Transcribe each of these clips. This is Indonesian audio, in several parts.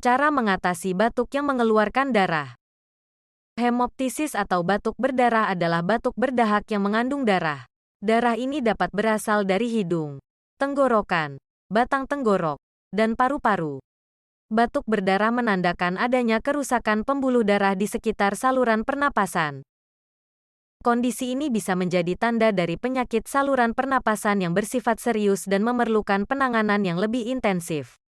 Cara mengatasi batuk yang mengeluarkan darah. Hemoptisis atau batuk berdarah adalah batuk berdahak yang mengandung darah. Darah ini dapat berasal dari hidung, tenggorokan, batang tenggorok, dan paru-paru. Batuk berdarah menandakan adanya kerusakan pembuluh darah di sekitar saluran pernapasan. Kondisi ini bisa menjadi tanda dari penyakit saluran pernapasan yang bersifat serius dan memerlukan penanganan yang lebih intensif.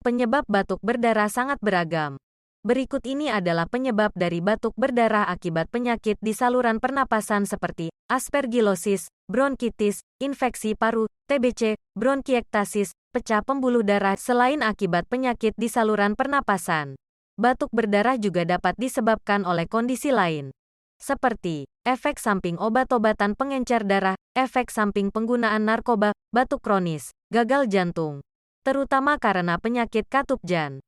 Penyebab batuk berdarah sangat beragam. Berikut ini adalah penyebab dari batuk berdarah akibat penyakit di saluran pernapasan seperti aspergillosis, bronkitis, infeksi paru, TBC, bronkiektasis, pecah pembuluh darah. Selain akibat penyakit di saluran pernapasan, batuk berdarah juga dapat disebabkan oleh kondisi lain, seperti efek samping obat-obatan pengencer darah, efek samping penggunaan narkoba, batuk kronis, gagal jantung, terutama karena penyakit katup jan.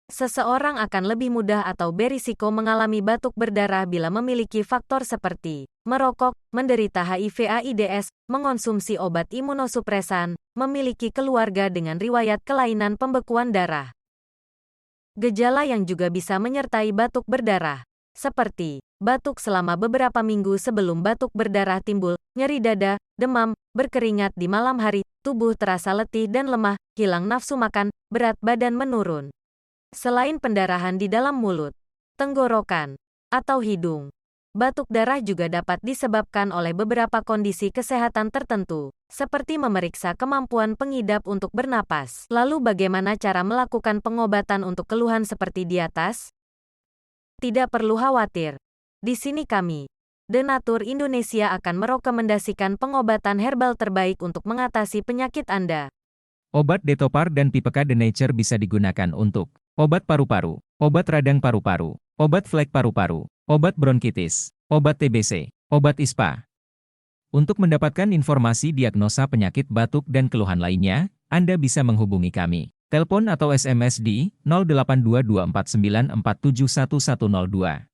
Seseorang akan lebih mudah atau berisiko mengalami batuk berdarah bila memiliki faktor seperti merokok, menderita HIV/AIDS, mengonsumsi obat imunosupresan, memiliki keluarga dengan riwayat kelainan pembekuan darah. Gejala yang juga bisa menyertai batuk berdarah, seperti batuk selama beberapa minggu sebelum batuk berdarah timbul, nyeri dada, demam, berkeringat di malam hari, tubuh terasa letih dan lemah, hilang nafsu makan, berat badan menurun. Selain pendarahan di dalam mulut, tenggorokan, atau hidung, batuk darah juga dapat disebabkan oleh beberapa kondisi kesehatan tertentu, seperti memeriksa kemampuan pengidap untuk bernapas. Lalu bagaimana cara melakukan pengobatan untuk keluhan seperti di atas? Tidak perlu khawatir. Di sini kami, The Nature Indonesia akan merekomendasikan pengobatan herbal terbaik untuk mengatasi penyakit Anda. Obat Detopar dan Pipeka The Nature bisa digunakan untuk obat paru-paru, obat radang paru-paru, obat flek paru-paru, obat bronkitis, obat TBC, obat ISPA. Untuk mendapatkan informasi diagnosa penyakit batuk dan keluhan lainnya, Anda bisa menghubungi kami. Telepon atau SMS di 082249471102.